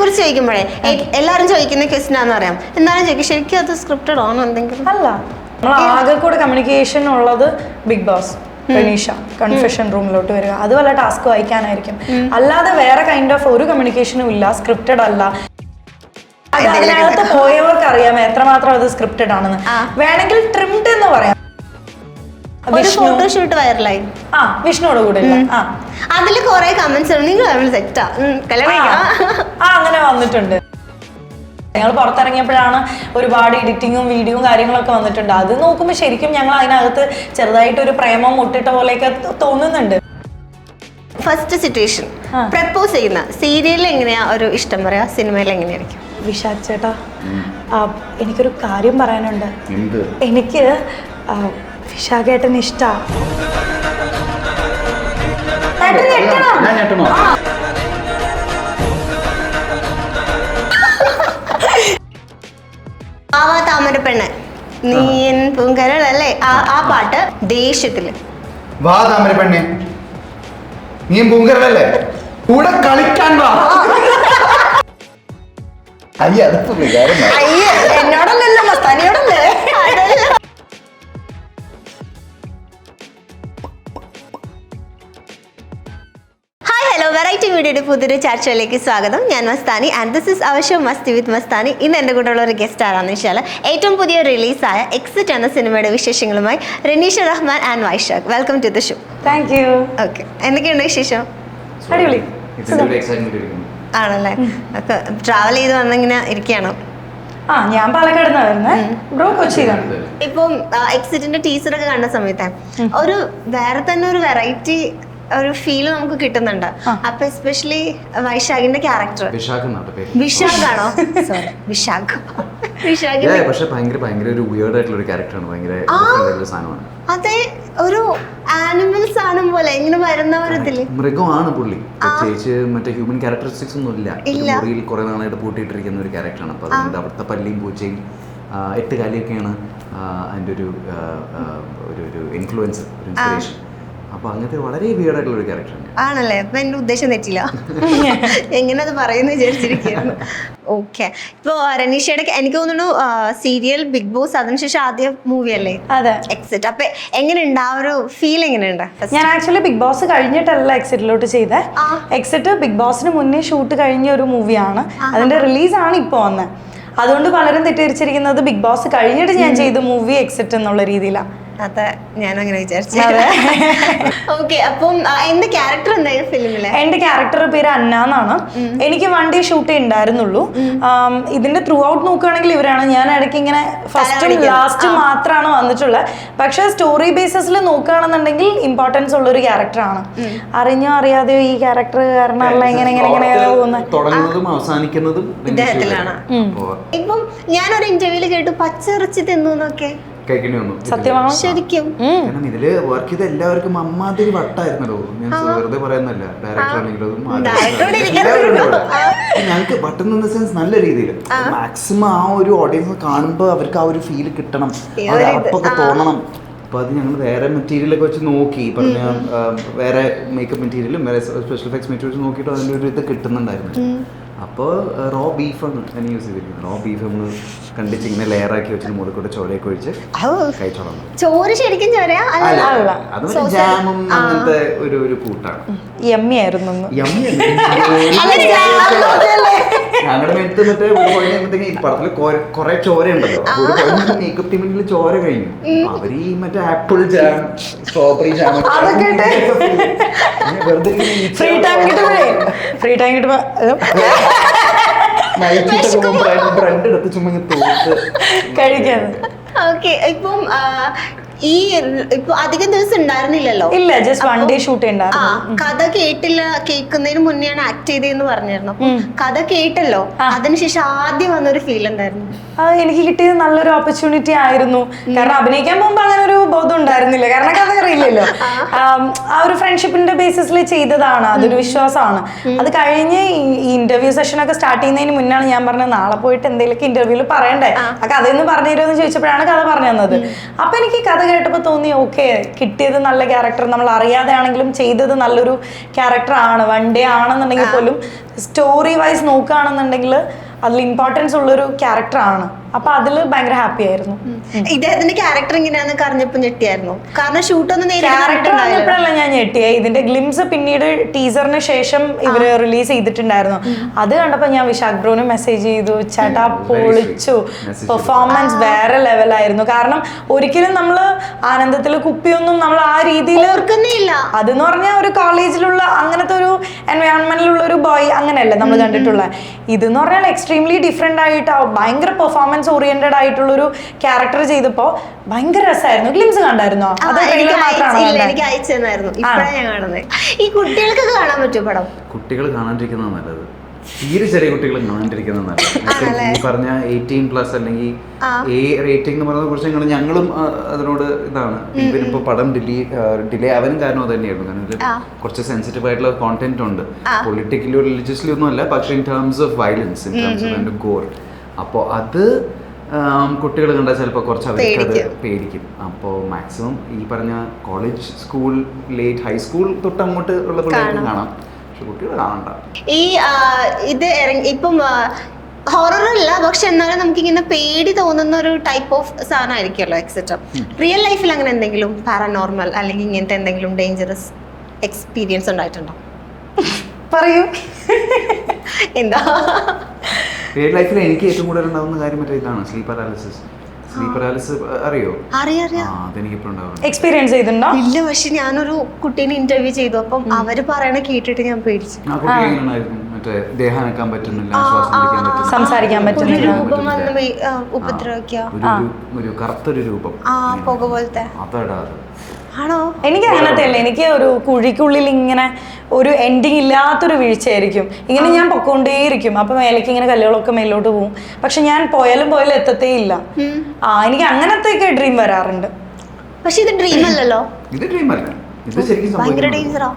കുറിച്ച് ചോദിക്കുമ്പോഴേ എല്ലാരും ചോദിക്കുന്ന ക്വസ്റ്റൻ ആണെന്ന് പറയാം, എന്നാലും ചോദിക്കും ശരിക്കും അത് സ്ക്രിപ്റ്റഡ് ആണോ എന്തെങ്കിലും? അല്ല, നമ്മൾ ആകെ കൂടെ കമ്മ്യൂണിക്കേഷൻ ഉള്ളത് ബിഗ് ബോസ്, റനീഷ കൺഫെഷൻ റൂമിലോട്ട് വരിക, അത് വല്ല ടാസ്ക് വായിക്കാനായിരിക്കും. അല്ലാതെ വേറെ കൈൻഡ് ഓഫ് ഒരു കമ്മ്യൂണിക്കേഷനും ഇല്ല, സ്ക്രിപ്റ്റഡ് അല്ല. അതിനകത്ത് പോയവർക്ക് അറിയാം എത്രമാത്രം അത് സ്ക്രിപ്റ്റഡ് ആണെന്ന്. വേണമെങ്കിൽ ട്രിംഡ് എന്ന് പറയാം. ഫോട്ടോഷൂട്ട് വൈറലായി വിഷ്ണുவோட കൂടെ അതില് കുറെ കമന്റ്സ് നിങ്ങൾ സെറ്റാ അങ്ങനെ വന്നിട്ടുണ്ട്. ഞങ്ങൾ പുറത്തിറങ്ങിയപ്പോഴാണ് ഒരുപാട് എഡിറ്റിങ്ങും വീഡിയോയും കാര്യങ്ങളൊക്കെ വന്നിട്ടുണ്ട്. അത് നോക്കുമ്പോൾ ശരിക്കും ഞങ്ങൾ അതിനകത്ത് ചെറുതായിട്ട് ഒരു പ്രേമം മുട്ടിട്ട പോലെയൊക്കെ തോന്നുന്നുണ്ട്. ഫസ്റ്റ് സിറ്റുവേഷൻ പ്രപ്പോസ് ചെയ്യുന്ന സീരിയലിൽ എങ്ങനെയാ ഒരു ഇഷ്ടം പറയാ, സിനിമയിൽ എങ്ങനെയായിരിക്കും? വിശാഖ് ചേട്ടാ, എനിക്കൊരു കാര്യം പറയാനുണ്ട്. എനിക്ക് വിശാഖേട്ടൻ ഇഷ്ടാ. താമരപ്പെണ്ണ് നീ പൂങ്കരളല്ലേ, ആ പാട്ട് ദേഷ്യത്തില്. വാ താമരപ്പെണ്ണെ നീ പൂങ്കരളല്ലേ, കൂടെ കളിക്കാൻ വാ. എന്നോടല്ലല്ലോ മസ്താനിയോടല്ലേ. വെറൈറ്റി വീഡിയോയുടെ പുതിയൊരു ചർച്ചയിലേക്ക് സ്വാഗതം. ഞാൻ Mastani and this is our show Masti with Mastani. ഇന്ന് എൻ്റെ കൂടെയുള്ള ഒരു ഗസ്റ്റ് ആരാണെന്ന് വെച്ചാൽ ഏറ്റവും പുതിയ റിലീസായ എക്സിറ്റ് എന്ന സിനിമയുടെ വിശേഷങ്ങളുമായി Raneesha Rahman and Vaisakh. Welcome to the show. Thank you. Okay, എന്തൊക്കെയുണ്ട് വിശേഷം? അടിപൊളി ആണല്ലേ. ട്രാവൽ ചെയ്ത് വന്നിങ്ങനെ ഇരിക്കുകയാണോ? ഞാൻ പാലക്കാട് ബ്രോ കൊച്ചിയിലാണ്. ഇപ്പം എക്സിറ്റിന്റെ ടീച്ചറൊക്കെ കണ്ട സമയത്ത് ഒരു വേറെ തന്നെ ഒരു വെറൈറ്റി ഒരു ഫീല് നമുക്ക് കിട്ടുന്നുണ്ട്. അപ്പൊ എസ്പെഷ്യലി വൈശാഖിന്റെ ക്യാരക്ടർ വിശാഖാണോ? സോറി, വിശാഖ്. പക്ഷെ ഭയങ്കര ഒരു വിയേർഡ് ആയിട്ടുള്ള ഒരു ക്യാരക്ടറാണ്. ഭയങ്കര സാധനമാണ്. അതെ, ഒരു ആനിമൽ സാധനം പോലെ ഇങ്ങനെ വരുന്ന ഒരു ഇതില് മൃഗമാണ് പുള്ളി. പ്രത്യേകിച്ച് മറ്റേ ഹ്യൂമൻ ക്യാരക്ടറിസ്റ്റിക്സ് ഒന്നും ഇല്ല. മുറിയിൽ കുറെ നാളായിട്ട് പൂട്ടിയിട്ടിരിക്കുന്ന ഒരു ക്യാരക്ടറാണ്. അപ്പൊ അതുകൊണ്ട് അവിടുത്തെ പല്ലിയും പൂച്ചയും 8 കാലിയൊക്കെയാണ് അതിൻ്റെ ഒരു ഇൻഫ്ലുവൻസ്, ഒരു ഇൻസ്പിറേഷൻ. അപ്പൊ അങ്ങനത്തെ വളരെ വിയേർഡായിട്ടുള്ള ഒരു ക്യാരക്ടറാണ്. ആണല്ലേ? അപ്പൊ എന്റെ ഉദ്ദേശം തെറ്റില്ല. എങ്ങനെ അത് പറയുന്നു വിചാരിച്ചിരിക്കുകയാണ്. ഓക്കെ, ഇപ്പൊ റനീഷയുടെ എനിക്ക് തോന്നുന്നു സീരിയൽ ബിഗ് ബോസ്, അതിനുശേഷം ആദ്യ മൂവി അല്ലേ എക്സിറ്റ്. അപ്പൊ എങ്ങനെയുണ്ട് ആ ഒരു ഫീൽ? എങ്ങനെയുണ്ട്? ഞാൻ ആക്ച്വലി ബിഗ് ബോസ് കഴിഞ്ഞിട്ടല്ല എക്സിറ്റിലോട്ട് ചെയ്തേ. എക്സിറ്റ് ബിഗ് ബോസിന് മുന്നേ ഷൂട്ട് കഴിഞ്ഞ ഒരു മൂവിയാണ്. അതിന്റെ റിലീസാണ് ഇപ്പൊ വന്നത്. അതുകൊണ്ട് പലരും തെറ്റിദ്ധരിച്ചിരിക്കുന്നത് ബിഗ് ബോസ് കഴിഞ്ഞിട്ട് ഞാൻ ചെയ്ത മൂവി എക്സിറ്റ് എന്നുള്ള രീതിയിലാണ്. അതെ, ഞാൻ അങ്ങനെ വിചാരിച്ചു. ഓക്കെ, അപ്പം എന്റെ ക്യാരക്ടർ എന്തായിരുന്നു ഫിലിമില്? എന്റെ ക്യാരക്ടർ പേര് അന്ന എന്നാണ്. എനിക്ക് 1 ഡേ ഷൂട്ടേ ഉണ്ടായിരുന്നുള്ളൂ. ഇതിന്റെ ത്രൂ ഔട്ട് നോക്കുകയാണെങ്കിൽ ഇവരാണ്. ഞാൻ ഇടയ്ക്ക് ഇങ്ങനെ ഫസ്റ്റും ലാസ്റ്റും മാത്രമാണ് വന്നിട്ടുള്ളത്. പക്ഷെ സ്റ്റോറി ബേസിസിൽ നോക്കുകയാണെന്നുണ്ടെങ്കിൽ ഇമ്പോർട്ടൻസ് ഉള്ള ഒരു ക്യാരക്ടറാണ്. അറിഞ്ഞോ അറിയാതെയോ ഈ ക്യാരക്ടർ കാരണമല്ല ഇങ്ങനെ തുടങ്ങുന്നതും അവസാനിക്കുന്നതും ഇദ്ദേഹത്തിലാണ്. ഇപ്പം ഞാനൊരു ഇന്റർവ്യൂല് കേട്ടു പച്ചിറച്ചി തിന്നൂന്നൊക്കെ. സത്യമാണോ? ശരിക്കും ഇതില് വർക്ക് ചെയ്ത എല്ലാവർക്കും അമ്മാതിരി വട്ടായിരുന്നല്ലോ. ഞാൻ വെറുതെ പറയുന്നല്ല, ഡയറക്ടർ ആണെങ്കിലും ഞങ്ങൾക്ക് വട്ടുന്ന ഇൻ ദ സെൻസ് നല്ല രീതിയിൽ മാക്സിമം ആ ഒരു ഓഡിയൻസ് കാണുമ്പോൾ അവർക്ക് ആ ഒരു ഫീൽ കിട്ടണം, അപ്പൊക്കെ തോന്നണം. അപ്പോൾ അത് ഞങ്ങൾ വേറെ മെറ്റീരിയലൊക്കെ വെച്ച് നോക്കി, പറഞ്ഞ വേറെ മേക്കപ്പ് മെറ്റീരിയലും വേറെ സ്പെഷ്യൽ എഫക്ട്സ് മെറ്റീരിയൽസ് നോക്കിയിട്ട് അതിൻ്റെ ഒരു ഇത് കിട്ടുന്നുണ്ടായിരുന്നു. അപ്പോൾ റോ ബീഫാണ് ഞാൻ യൂസ് ചെയ്തിരിക്കുന്നത്. റോ ബീഫ് നമ്മൾ കണ്ടിച്ച് ഇങ്ങനെ ലെയറാക്കി വെച്ചിട്ട് മുകളിൽ കൂടെ ചോരയൊക്കെ ഒഴിച്ച് കഴിച്ചോളാം. ചോറ് ശരിക്കും അത് ജാമും അങ്ങനത്തെ ഒരു കൂട്ടാണ്. യമ്മി ആയിരുന്നു. ഞങ്ങളുടെ മേത്ത് മറ്റേ ഈ പടത്തില് കുറെ ചോര ഉണ്ടല്ലോ. മേക്കപ്പ് ടീമിൽ ചോര കഴിഞ്ഞു. അവര് ഈ മറ്റേ ആപ്പിൾ ജാം, സ്ട്രോബെറി ജാം വെറുതെ ഫ്രീ ടൈം കിട്ടുമ്പോ ബ്രെഡ് എടുത്ത് ചുമ്മാ തോത്ത് കഴിക്കാൻ. ഓക്കെ, ഇപ്പം ഇപ്പൊ അധികം ദിവസം ഉണ്ടായിരുന്നില്ലല്ലോ. ഇല്ല, ജസ്റ്റ് 1 ഡേ ഷൂട്ട് ഉണ്ടായിരുന്നു. കഥ കേൾക്കുന്നതിന് മുന്നെയാണ് ആക്ട് ചെയ്തതെന്ന് പറഞ്ഞിരുന്നു. കഥ കേട്ടല്ലോ, അതിനുശേഷം ആദ്യം വന്നൊരു ഫീൽ എന്തായിരുന്നു? എനിക്ക് കിട്ടിയത് നല്ലൊരു ഓപ്പർച്യൂണിറ്റി ആയിരുന്നു. കാരണം അഭിനയിക്കാൻ പോകുമ്പോ അങ്ങനെ ഒരു ബോധം ഉണ്ടായിരുന്നില്ല, കാരണം കഥ അറിയില്ലല്ലോ. ആ ഒരു ഫ്രണ്ട്ഷിപ്പിന്റെ ബേസിസിൽ ചെയ്തതാണ്, അതൊരു വിശ്വാസമാണ്. അത് കഴിഞ്ഞ് ഈ ഇന്റർവ്യൂ സെഷൻ ഒക്കെ സ്റ്റാർട്ട് ചെയ്യുന്നതിന് മുന്നാണ് ഞാൻ പറഞ്ഞത് നാളെ പോയിട്ട് എന്തെങ്കിലുമൊക്കെ ഇന്റർവ്യൂല് പറയണ്ടേ, ആ കഥയൊന്ന് പറഞ്ഞു തരുമെന്ന് ചോദിച്ചപ്പോഴാണ് കഥ പറഞ്ഞു തന്നത്. അപ്പൊ എനിക്ക് കഥ കേട്ടപ്പോൾ തോന്നി ഓക്കെ കിട്ടിയത് നല്ല ക്യാരക്ടർ, നമ്മൾ അറിയാതെ ആണെങ്കിലും ചെയ്തത് നല്ലൊരു ക്യാരക്ടറാണ്. വൺ ഡേ ആണെന്നുണ്ടെങ്കിൽ പോലും സ്റ്റോറി വൈസ് നോക്കുകയാണെന്നുണ്ടെങ്കിൽ അതിൽ ഇമ്പോർട്ടൻസ് ഉള്ളൊരു ക്യാരക്ടറാണ്. അപ്പൊ അതില് ഭയങ്കര ഹാപ്പി ആയിരുന്നു. ഇദ്ദേഹത്തിന്റെ ക്യാരക്ടർ ഇങ്ങനെയാണെന്ന് അറിഞ്ഞപ്പോ ഞെട്ടിയായിരുന്നു? കാരണം ഷൂട്ടൊന്നും ക്യാരക്ടർ അറിഞ്ഞപ്പോഴല്ല ഞാൻ ഞെട്ടിയേ, ഇതിന്റെ ഗ്ലിംസ് പിന്നീട് ടീസറിന് ശേഷം ഇവര് റിലീസ് ചെയ്തിട്ടുണ്ടായിരുന്നു. അത് കണ്ടപ്പോ ഞാൻ വിശാഖ് ബ്രോന് മെസ്സേജ് ചെയ്തു, ചേട്ടാ പൊളിച്ചു, പെർഫോമൻസ് വേറെ ലെവലായിരുന്നു. കാരണം ഒരിക്കലും നമ്മള് ആനന്ദത്തിൽ കുപ്പിയൊന്നും നമ്മൾ ആ രീതിയിൽ ഓർക്കുന്നില്ല. അതെന്ന് പറഞ്ഞാൽ ഒരു കോളേജിലുള്ള അങ്ങനത്തെ ഒരു എൻവയോൺമെന്റിലുള്ള ഒരു ബോയ് അങ്ങനെയല്ല നമ്മൾ കണ്ടിട്ടുള്ള. ഇതെന്ന് പറഞ്ഞാൽ എക്സ്ട്രീംലി ഡിഫറെന്റ് ആയിട്ട് ഭയങ്കര പെർഫോമൻസ് ഓറിയന്റഡ് ആയിട്ടുള്ളൊരു ക്യാരക്ടർ ചെയ്തപ്പോ ഭയങ്കര രസമായിരുന്നു. ഗ്ലിംസ് കണ്ടായിരുന്നോ? അത് എനിക്ക് അയച്ചു തന്നായിരുന്നു. ഇപ്പഴാണ് ഞാൻ കാണുന്നത്. ഈ കുട്ടികൾക്കൊക്കെ കാണാൻ പറ്റുമോ പടം? കുട്ടികൾ കാണാണ്ടിരിക്കുന്നത് നല്ലത്. തീരെ ചെറിയ കുട്ടികൾ കാണാണ്ടിരിക്കുന്നത് നല്ലത്. ഈ പറഞ്ഞ 18+ അല്ലെങ്കിൽ A റേറ്റിംഗ് എന്ന് പറയുന്ന കുറച്ച് ഞങ്ങളും അതിനോട് ഇതാണ്. ഇവരിപ്പോ പടം ഡിലേ ആവാനും കാരണം അത് തന്നെയായിരുന്നു. കാരണം ഇതിൽ കുറച്ച് സെൻസിറ്റീവ് ആയിട്ടുള്ള കോണ്ടന്റ് ഉണ്ട്. പൊളിറ്റിക്കലി റിലീജിയസ്ലി ഒന്നും അല്ല, പക്ഷെ in terms of violence, in terms of അതിന്റെ ഗോർ. അപ്പോൾ അത് കുട്ടികൾ കണ്ടാൽ ചിലപ്പോൾ കുറച്ച് അവർക്ക് അത് പേടിക്കും. അപ്പോൾ മാക്സിമം ഈ പറഞ്ഞ കോളേജ്, സ്കൂൾ, ലേറ്റ് ഹൈസ്കൂൾ തൊട്ട് അങ്ങോട്ട് ഉള്ള പിള്ളേർക്ക് കാണാം, പക്ഷെ കുട്ടികൾ കാണണ്ട. ഈ ഇത് ഇപ്പം ഹൊറർ അല്ല, പക്ഷെ എന്നാലും നമുക്കിങ്ങനെ പേടി തോന്നുന്ന ഒരു ടൈപ്പ് ഓഫ് സാധനമായിരിക്കുമല്ലോ എക്സെട്ര. റിയൽ ലൈഫിൽ അങ്ങനെ എന്തെങ്കിലും പാരനോർമൽ അല്ലെങ്കിൽ ഇങ്ങനത്തെ എന്തെങ്കിലും ഡേഞ്ചറസ് എക്സ്പീരിയൻസ് ഉണ്ടായിട്ടുണ്ടോ? പറയൂ. എന്താ റിയൽ ലൈഫിൽ എനിക്ക് ഏറ്റവും കൂടുതൽ ഉണ്ടാവുന്ന കാര്യം മറ്റേ ഇതാണ്, സ്ലീപ്പ് പാരാലിസിസ്. സ്ലീപ്പ് പാരാലിസിസ് അറിയോ? അതെനിക്ക് എപ്പോഴും ഉണ്ടാവും. എക്സ്പീരിയൻസ് ചെയ്തിട്ടുണ്ടോ? ഇല്ല, പക്ഷെ ഞാനൊരു കുട്ടീനെ ഇന്റർവ്യൂ ചെയ്തു. അപ്പം അവര് പറയണ കേട്ടിട്ട് ഞാൻ പേടിച്ചു. ആ കുട്ടി എങ്ങനെയായിരുന്നു? മറ്റേ ദേഹം അനക്കാൻ പറ്റുന്നില്ല, ശ്വാസം പിടിക്കാൻ പറ്റുന്നില്ല, സംസാരിക്കാൻ പറ്റുന്നില്ല, രൂപം വന്ന് ഉപദ്രവിക്കുക, ഒരു കറുത്തൊരു രൂപം, പുക പോലത്തെ. അതാ ആണോ? എനിക്ക് അങ്ങനത്തെ അല്ല. എനിക്ക് ഒരു കുഴിക്കുള്ളിൽ ഇങ്ങനെ ഒരു എൻഡിങ് ഇല്ലാത്തൊരു വീഴ്ചയായിരിക്കും. ഇങ്ങനെ ഞാൻ പൊക്കോണ്ടേയിരിക്കും. അപ്പൊ മേലേക്ക് ഇങ്ങനെ കല്ലുകളൊക്കെ മേലോട്ട് പോകും. പക്ഷെ ഞാൻ പോയാലും എത്തത്തേ ഇല്ല. എനിക്ക് അങ്ങനത്തെ ഡ്രീം വരാറുണ്ട്. പക്ഷെ ഇത് ഡ്രീം അല്ലല്ലോ. ഇത് ഡ്രീം അല്ല, ഇത് ശരിക്കും ഭയങ്കര ഡേഞ്ചറാ.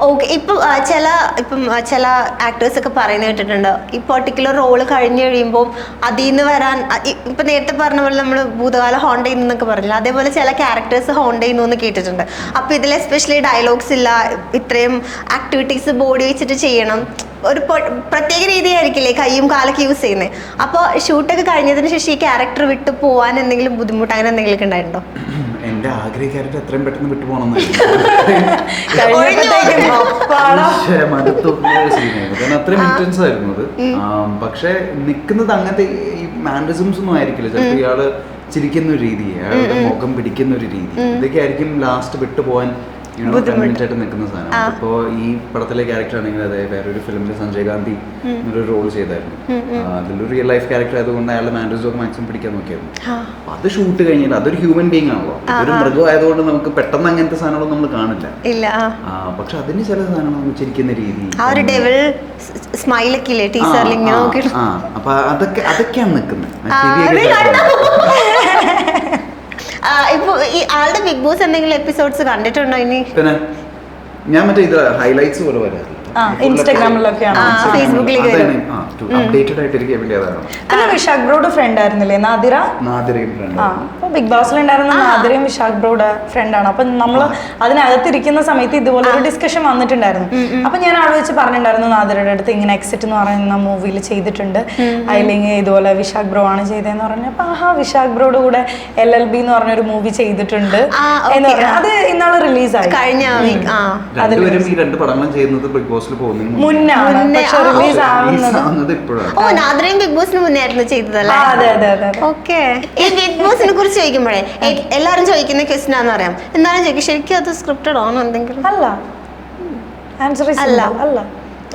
ഓക്കെ, ഇപ്പം ചില ആക്ടേഴ്സ് ഒക്കെ പറയുന്നത് കേട്ടിട്ടുണ്ട്, ഈ പെർട്ടിക്കുലർ റോള് കഴിഞ്ഞ് കഴിയുമ്പോൾ അതിൽ നിന്ന് വരാൻ, ഇപ്പം നേരത്തെ പറഞ്ഞ പോലെ നമ്മൾ ഭൂതകാലം ഹോണ്ട് ചെയ്യുന്നു എന്നൊക്കെ പറഞ്ഞില്ല, അതേപോലെ ചില ക്യാരക്ടേഴ്സ് ഹോണ്ട് ചെയ്യുന്നു എന്ന് കേട്ടിട്ടുണ്ട്. അപ്പോൾ ഇതിൽ എസ്പെഷ്യലി ഡയലോഗ്സ് ഇല്ല, ഇത്രയും ആക്ടിവിറ്റീസ് ബോഡി വെച്ചിട്ട് ചെയ്യണം, ഒരു പ്രത്യേക രീതിയായിരിക്കില്ലേ കയ്യും കാലൊക്കെ യൂസ് ചെയ്യുന്നത്. അപ്പോൾ ഷൂട്ടൊക്കെ കഴിഞ്ഞതിന് ശേഷം ഈ ക്യാരക്ടർ വിട്ട് പോകാൻ എന്തെങ്കിലും ബുദ്ധിമുട്ട് അങ്ങനെ എന്തെങ്കിലും ഉണ്ടായിട്ടുണ്ടോ? എന്റെ ആഗ്രഹിക്കാനായിട്ട് എത്രയും പെട്ടെന്ന് വിട്ടു പോകണമെന്നായിരുന്നു. കാരണം അത്രയും ഇൻറ്റൻസ് ആയിരുന്നു അത്. പക്ഷെ നിൽക്കുന്നത് അങ്ങനത്തെ ഈ മാനറിസംസ് ഒന്നും ആയിരിക്കില്ല. ചിലപ്പോൾ ഇയാള് ചിരിക്കുന്ന ഒരു രീതി, അയാളുടെ മുഖം പിടിക്കുന്ന ഒരു രീതി, ഇതൊക്കെ ആയിരിക്കും ലാസ്റ്റ് വിട്ടുപോകാൻ ആയിട്ട് നിൽക്കുന്ന സാധനം. ഇപ്പോ ഈ പടത്തിലെ ക്യാരക്ടർ ആണെങ്കിൽ അതെ വേറൊരു ഫിലിമിൽ സഞ്ജയ് ഗാന്ധി എന്നൊരു റോൾ ചെയ്തായിരുന്നു. അതിലൊരു റിയൽ ലൈഫ് ക്യാരക്ടർ ആയതുകൊണ്ട് അയാളുടെ മാനറിസം ഒക്കെ മാക്സിമം പിടിക്കാൻ നോക്കിയായിരുന്നു. അത് ഷൂട്ട് കഴിഞ്ഞിട്ട് അതൊരു ഹ്യൂമൻ ബീങ് ആണല്ലോ, ഒരു മൃഗം ആയതുകൊണ്ട് നമുക്ക് പെട്ടെന്ന് അങ്ങനത്തെ സാധനങ്ങളൊന്നും നമ്മൾ കാണില്ല. പക്ഷെ അതിന് ചില സാധനങ്ങൾ നമ്മൾ ചിരിക്കുന്ന രീതി, അപ്പൊ അതൊക്കെയാണ് നിൽക്കുന്നത്. ഇപ്പൊ ഈ ആളുടെ ബിഗ് ബോസ് എന്തെങ്കിലും എപ്പിസോഡ്സ് കണ്ടിട്ടുണ്ടോ? ഇനി പിന്നെ ഞാൻ മറ്റേ ഇത് ഹൈലൈറ്റ്സ് പോലെ വരാറില്ല, ഇൻസ്റ്റാഗ്രാമിലൊക്കെയാണ്, ഫേസ്ബുക്കിലേക്ക് അപ്ഡേറ്റഡ് ആയിട്ടിരിക്കാൻ വേണ്ടി അതാണ്. പിന്നെ വിശാഖ് ബ്രോയുടെ ഫ്രണ്ട് ആയിരുന്നില്ലേ നാദിര? നാദിരയും ഫ്രണ്ട്. അപ്പൊ ബിഗ് ബോസിലുണ്ടായിരുന്ന നാദിരയും വിശാഖ് ബ്രോയുടെ ഫ്രണ്ടാണ്. അപ്പൊ നമ്മള് അതിനകത്തിരിക്കുന്ന സമയത്ത് ഇതുപോലെ ഒരു ഡിസ്കഷൻ വന്നിട്ടുണ്ടായിരുന്നു. അപ്പൊ ഞാൻ അവിടെ വെച്ച് പറഞ്ഞിട്ടുണ്ടായിരുന്നു നാദിരയുടെ അടുത്ത് ഇങ്ങനെ എക്സിറ്റ് എന്ന് പറയുന്ന മൂവിയിൽ ചെയ്തിട്ടുണ്ട്, അല്ലെങ്കിൽ ഇതുപോലെ വിശാഖ് ബ്രോ ആണ് ചെയ്തതെന്ന് പറഞ്ഞു. അപ്പൊ വിശാഖ് ബ്രോയുടെ കൂടെ LLB എന്ന് പറഞ്ഞൊരു മൂവി ചെയ്തിട്ടുണ്ട് എന്ന് പറഞ്ഞു. അത് ഇന്നാള് റിലീസായി കഴിഞ്ഞ ഈ രണ്ട് പടങ്ങളും ചെയ്യുന്നത് ബിഗ് ബോസിൽ പോകുന്നതിന് മുന്നാണ്, പക്ഷെ റിലീസ് ആവുന്നത് ബിഗ് ബോസിന് മുന്നേ ആയിരുന്നു ചെയ്തതല്ലേ? ഓക്കെ. ഈ ബിഗ് ബോസിനെ കുറിച്ച് ചോദിക്കുമ്പോഴേ എല്ലാരും ചോദിക്കുന്ന ക്വസ്റ്റ്യൻ ആണെന്ന് അറിയാം, എന്നാലും ചോദിക്കും ശരിക്കും അത് സ്ക്രിപ്റ്റഡ് ആണോ എന്തെങ്കിലും? അല്ല, അല്ല.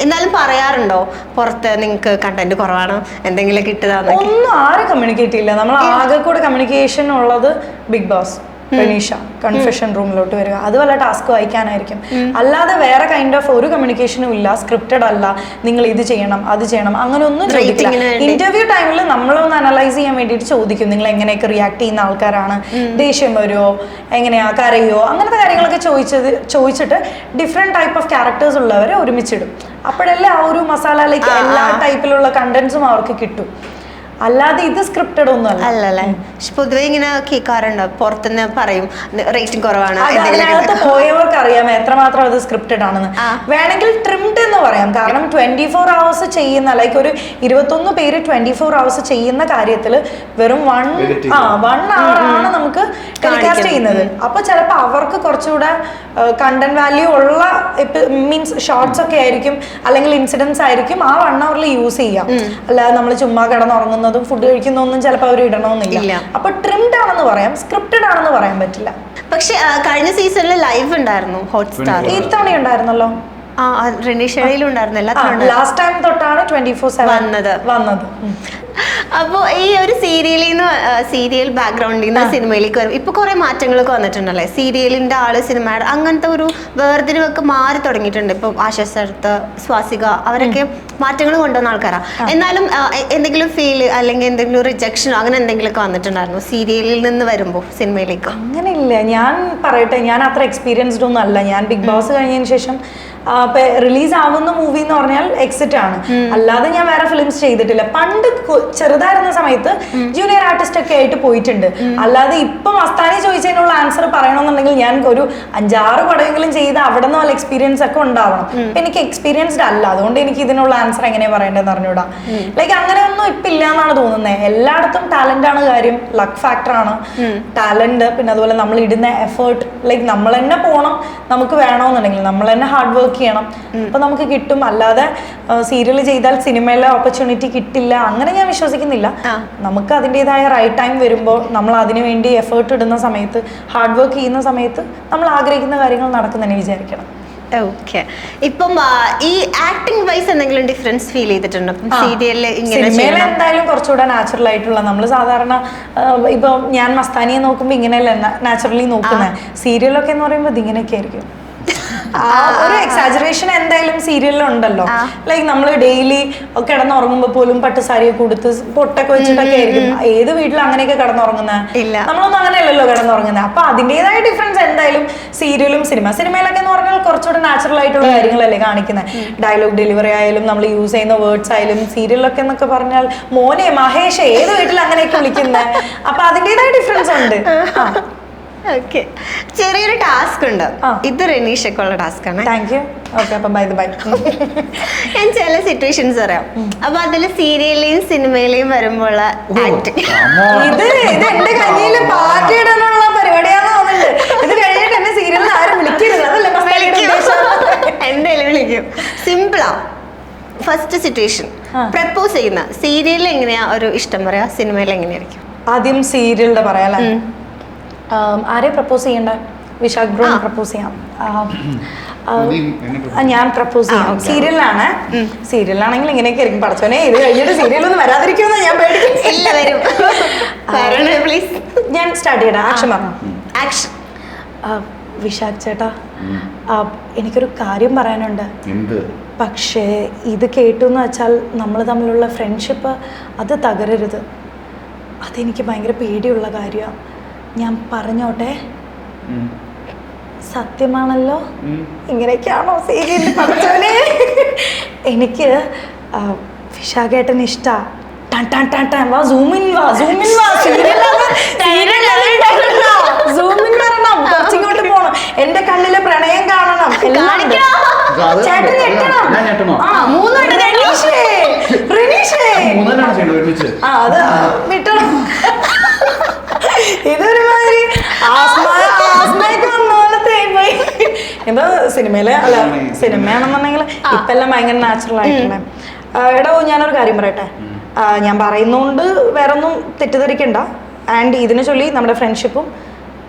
എന്നാലും പറയാറുണ്ടോ പുറത്ത് നിങ്ങൾക്ക് കണ്ടന്റ് കുറവാണ് എന്തെങ്കിലും കിട്ടുക? ഒന്നും ആരും കമ്മ്യൂണിക്കേറ്റ് ചെയ്യില്ല. നമ്മൾ ആകെ കൂടെ കമ്മ്യൂണിക്കേഷൻ ഉള്ളത് ബിഗ് ബോസ്, റനീഷ കൺഫെഷൻ റൂമിലോട്ട് വരിക, അത് വല്ല ടാസ്ക് വായിക്കാനായിരിക്കും. അല്ലാതെ വേറെ കൈൻഡ് ഓഫ് ഒരു കമ്മ്യൂണിക്കേഷനും ഇല്ല. സ്ക്രിപ്റ്റഡ് അല്ല, നിങ്ങൾ ഇത് ചെയ്യണം അത് ചെയ്യണം അങ്ങനെ ഒന്നും ചോദിക്കില്ല. ഇന്റർവ്യൂ ടൈമിൽ നമ്മളൊന്ന് അനലൈസ് ചെയ്യാൻ വേണ്ടിയിട്ട് ചോദിക്കും, നിങ്ങൾ എങ്ങനെയൊക്കെ റിയാക്ട് ചെയ്യുന്ന ആൾക്കാരാണ്, ദേഷ്യം വരുമോ, എങ്ങനെയാ കരയോ, അങ്ങനത്തെ കാര്യങ്ങളൊക്കെ ചോദിച്ചിട്ട് ഡിഫറെന്റ് ടൈപ്പ് ഓഫ് ക്യാരക്ടേഴ്സ് ഉള്ളവരെ ഒരുമിച്ചിടും. അപ്പോഴല്ലേ ആ ഒരു മസാലയിലേക്ക് എല്ലാ ടൈപ്പിലുള്ള കണ്ടന്റ്സും അവർക്ക് കിട്ടും. അല്ലാതെ ഇത് സ്ക്രിപ്റ്റഡ് ഒന്നും അല്ല. അല്ലല്ലേ? പക്ഷെ പൊതുവെ ഇങ്ങനെ കേൾക്കാറുണ്ട്, പുറത്തുനിന്ന് പറയും റേറ്റിംഗ് കുറവാണ്. അതിനകത്ത് പോയവർക്ക് അറിയാം എത്രമാത്രം അത് സ്ക്രിപ്റ്റഡ് ആണെന്ന്. വേണമെങ്കിൽ ട്രിംഡ് എന്ന് പറയാം. കാരണം 24 hours ചെയ്യുന്ന ലൈക്ക് ഒരു 21 പേര് 24 hours ചെയ്യുന്ന കാര്യത്തിൽ വെറും 1 hour ആണ് നമുക്ക് ടെലികാസ്റ്റ് ചെയ്യുന്നത്. അപ്പൊ ചിലപ്പോൾ അവർക്ക് കുറച്ചുകൂടെ കണ്ടന്റ് വാല്യൂ ഉള്ള മീൻസ് ഷോർട്സ് ഒക്കെ ആയിരിക്കും, അല്ലെങ്കിൽ ഇൻസിഡൻസ് ആയിരിക്കും ആ 1 hour യൂസ് ചെയ്യാം. അല്ലാതെ നമ്മൾ ചുമ്മാ കിടന്നുറങ്ങുന്നതും ഫുഡ് കഴിക്കുന്നതൊന്നും ചിലപ്പോൾ അവർ ഇടണമെന്നില്ല. അപ്പൊ ട്രിംഡ് ആണെന്ന് പറയാം, സ്ക്രിപ്റ്റഡ് ആണെന്ന് പറയാൻ പറ്റില്ല. പക്ഷെ കഴിഞ്ഞ സീസണിൽ ലൈവ് ഉണ്ടായിരുന്നു ഹോട്ട്സ്റ്റാർ. ഇത്തവണ ഉണ്ടായിരുന്നല്ലോ. റെനീഷയിലും ഉണ്ടായിരുന്നില്ല. ലാസ്റ്റ് ടൈം തൊട്ടാണ് 24/7 വന്നത്. അപ്പോൾ ഈ ഒരു സീരിയൽ ബാക്ക്ഗ്രൗണ്ടിൽ നിന്ന് സിനിമയിലേക്ക് വരും. ഇപ്പൊ കുറെ മാറ്റങ്ങളൊക്കെ വന്നിട്ടുണ്ടല്ലേ? സീരിയലിന്റെ ആള് സിനിമയുടെ അങ്ങനത്തെ ഒരു വേർതിരിവൊക്കെ മാറി തുടങ്ങിയിട്ടുണ്ട്. ഇപ്പൊ ആശാസടുത്ത് സ്വാസിക അവരൊക്കെ മാറ്റങ്ങൾ കൊണ്ടുവന്ന ആൾക്കാരാണ്. എന്നാലും എന്തെങ്കിലും ഫീൽ അല്ലെങ്കിൽ എന്തെങ്കിലും റിജക്ഷനോ അങ്ങനെ എന്തെങ്കിലുമൊക്കെ വന്നിട്ടുണ്ടായിരുന്നു സീരിയലിൽ നിന്ന് വരുമ്പോൾ സിനിമയിലേക്ക്? അങ്ങനെയില്ല. ഞാൻ പറയട്ടെ, ഞാൻ അത്ര എക്സ്പീരിയൻസ്ഡ് ഒന്നും അല്ല. ഞാൻ ബിഗ് ബോസ് കഴിഞ്ഞതിന് ശേഷം റിലീസ് ആവുന്ന മൂവി എന്ന് പറഞ്ഞാൽ എക്സിറ്റ് ആണ്. അല്ലാതെ ഞാൻ വേറെ ഫിലിംസ് ചെയ്തിട്ടില്ല. പണ്ട് ചെറുതായിരുന്ന സമയത്ത് ജൂനിയർ ആർട്ടിസ്റ്റ് ഒക്കെ ആയിട്ട് പോയിട്ടുണ്ട്. അല്ലാതെ ഇപ്പം മസ്താനി ചോദിച്ചതിനുള്ള ആൻസർ പറയണമെന്നുണ്ടെങ്കിൽ ഞാൻ ഒരു 5-6 പടമെങ്കിലും ചെയ്ത് അവിടെ നിന്ന് വല്ല എക്സ്പീരിയൻസ് ഒക്കെ ഉണ്ടാവണം. ഇപ്പൊ എനിക്ക് എക്സ്പീരിയൻസ്ഡ് അല്ല, അതുകൊണ്ട് എനിക്ക് ഇതിനുള്ള ആൻസർ എങ്ങനെയാ പറയേണ്ടതെന്ന് അറിഞ്ഞൂടാ. ലൈക്ക് അങ്ങനെയൊന്നും ഇപ്പൊ ഇല്ല എന്നാണ് തോന്നുന്നത്. എല്ലായിടത്തും ടാലന്റ് ആണ് കാര്യം, ലക്ക് ഫാക്ടർ ആണ് ടാലന്റ്. പിന്നെ അതുപോലെ നമ്മൾ ഇടുന്ന എഫേർട്ട്, ലൈക്ക് നമ്മൾ തന്നെ പോകണം. നമുക്ക് വേണമെന്നുണ്ടെങ്കിൽ നമ്മൾ തന്നെ ഹാർഡ് വർക്ക് ചെയ്യണം, അപ്പൊ നമുക്ക് കിട്ടും. അല്ലാതെ സീരിയൽ ചെയ്താൽ സിനിമയിലെ ഓപ്പർച്യൂണിറ്റി കിട്ടില്ല അങ്ങനെ ഞാൻ വിശ്വസിക്കുന്നില്ല. നമുക്ക് അതിൻ്റെതായ റൈറ്റ് ടൈം വരുമ്പോൾ നമ്മൾ അതിനു വേണ്ടി എഫേർട്ട് ഇടുന്ന സമയത്ത്, ഹാർഡ് വർക്ക് ചെയ്യുന്ന സമയത്ത് നമ്മൾ ആഗ്രഹിക്കുന്ന കാര്യങ്ങൾ നടക്കുന്നതിനെ വിചാരിക്കണം. ഓക്കെ. ഇപ്പം ഈ ആക്ടിംഗ് വൈസ് എന്തെങ്കിലും ഡിഫറൻസ് ഫീൽ ചെയ്തിട്ടുണ്ടോ സീരിയലിൽ? സിനിമയിൽ എന്തായാലും കുറച്ചുകൂടെ നാച്ചുറൽ ആയിട്ടുള്ള, നമ്മൾ സാധാരണ ഇപ്പൊ ഞാൻ മസ്താനിയെ നോക്കുമ്പോൾ ഇങ്ങനെയല്ല നാച്ചുറലി നോക്കുന്നത്. സീരിയലൊക്കെ എന്ന് പറയുമ്പോൾ ഇതിങ്ങനെയൊക്കെ ആയിരിക്കും. ഒരു എക്സാജറേഷൻ എന്തായാലും സീരിയലിൽ ഉണ്ടല്ലോ. ലൈക്ക് നമ്മൾ ഡെയിലി കിടന്നുറങ്ങുമ്പോൾ പോലും പട്ടുസാരിയൊക്കെ കൊടുത്ത് പൊട്ടൊക്കെ വെച്ചിട്ടൊക്കെ ആയിരിക്കും. ഏത് വീട്ടിൽ അങ്ങനെയൊക്കെ കിടന്നുറങ്ങുന്നത്? നമ്മളൊന്നും അങ്ങനെയല്ലല്ലോ കിടന്നുറങ്ങുന്നത്. അപ്പൊ അതിൻ്റെതായ ഡിഫറൻസ് എന്തായാലും സീരിയലും സിനിമയിലൊക്കെ എന്ന് പറഞ്ഞാൽ കുറച്ചുകൂടെ നാച്ചുറൽ ആയിട്ടുള്ള കാര്യങ്ങളല്ലേ കാണിക്കുന്നത്. ഡയലോഗ് ഡെലിവറി ആയാലും നമ്മൾ യൂസ് ചെയ്യുന്ന വേർഡ്സ് ആയാലും. സീരിയലൊക്കെ എന്നൊക്കെ പറഞ്ഞാൽ മോനെ മഹേഷ് ഏത് വീട്ടിൽ അങ്ങനെയൊക്കെ വിളിക്കുന്നത്. അപ്പൊ അതിൻ്റെതായ ഡിഫറൻസ് ഉണ്ട്. ഓക്കെ. ചെറിയൊരു ടാസ്ക് ഉണ്ട്. ഇത് റെനീഷക്കുള്ള ടാസ്ക് ആണ്. Thank you. ഓക്കെ, അപ്പൊ ബൈ ബൈ. ഞാൻ ചില സിറ്റുവേഷൻസ് പറയാം. അപ്പൊ അതില് സീരിയലിലെയും സിനിമയിലെയും വരുമ്പോൾ ആക്ടിങ് ഇത് എന്റെ കയ്യിൽ പാർട്ടി ഇടാനുള്ള പരിപാടിയാന്ന് തോന്നുന്നുണ്ട്. ഇത് കഴിഞ്ഞിട്ട് എന്നെ സീരിയലിൽ ആരും വിളിക്കരുത്. അതല്ലേ എന്തായാലും വിളിക്കും. സിമ്പിളാ. ഫസ്റ്റ് സിറ്റുവേഷൻ, പ്രപ്പോസ് ചെയ്യുന്ന സീരിയലിൽ എങ്ങനെയാ ഒരു ഇഷ്ടം പറയാ, സിനിമയിൽ എങ്ങനെയായിരിക്കും? ആദ്യം സീരിയലിന്റെ പറയാല്ലേ. ആരെ പ്രപ്പോസ് ചെയ്യണ്ട? വിശാഖ് ബ്രോ പ്രപ്പോസ് ചെയ്യാം. ഞാൻ പ്രപ്പോസ് ചെയ്യാം. സീരിയലാണ്. സീരിയലാണെങ്കിൽ ഇങ്ങനെയൊക്കെ ആയിരിക്കും. പഠിച്ചോനെ ഇത് കഴിഞ്ഞിട്ട് സീരിയലൊന്നും വരാതിരിക്കുമെന്ന് ഞാൻ പേടിക്കും. ഞാൻ സ്റ്റാർട്ട് ചെയ്യണം. ആക്ഷൻ പറഞ്ഞു. ആക്ഷൻ. വിശാഖ് ചേട്ടാ, എനിക്കൊരു കാര്യം പറയാനുണ്ട്. പക്ഷേ ഇത് കേട്ടു എന്ന് വെച്ചാൽ നമ്മൾ തമ്മിലുള്ള ഫ്രണ്ട്ഷിപ്പ് അത് തകരരുത്. അതെനിക്ക് ഭയങ്കര പേടിയുള്ള കാര്യമാണ്. ഞാൻ പറഞ്ഞോട്ടെ? സത്യമാണല്ലോ? ഇങ്ങനെയൊക്കെയാണോ സീരിയലിൽ പഠിച്ചോനെ? എനിക്ക് വിശാഖേട്ടന് ഇഷ്ടാ. കുറച്ചിങ്ങോട്ട് പോണം. എന്റെ കണ്ണിലെ പ്രണയം കാണണം. ചേട്ടൻ ഞെട്ടണം. അത് വിട്ടണം. ഇതൊരുമാതിരി ആസ്മയൊക്കെ വന്നോലത്തെ പോയി. ഇപ്പൊ സിനിമയില് അല്ല, സിനിമയാണെന്നുണ്ടെങ്കിൽ ഇപ്പൊ എല്ലാം ഭയങ്കര നാച്ചുറൽ ആയിട്ടുള്ള. എടോ, ഞാനൊരു കാര്യം പറയട്ടെ. ഞാൻ പറയുന്നോണ്ട് വേറെ ഒന്നും തെറ്റിദ്ധരിക്കണ്ട. ആൻഡ് ഇതിനെ ചൊല്ലി നമ്മുടെ ഫ്രണ്ട്ഷിപ്പും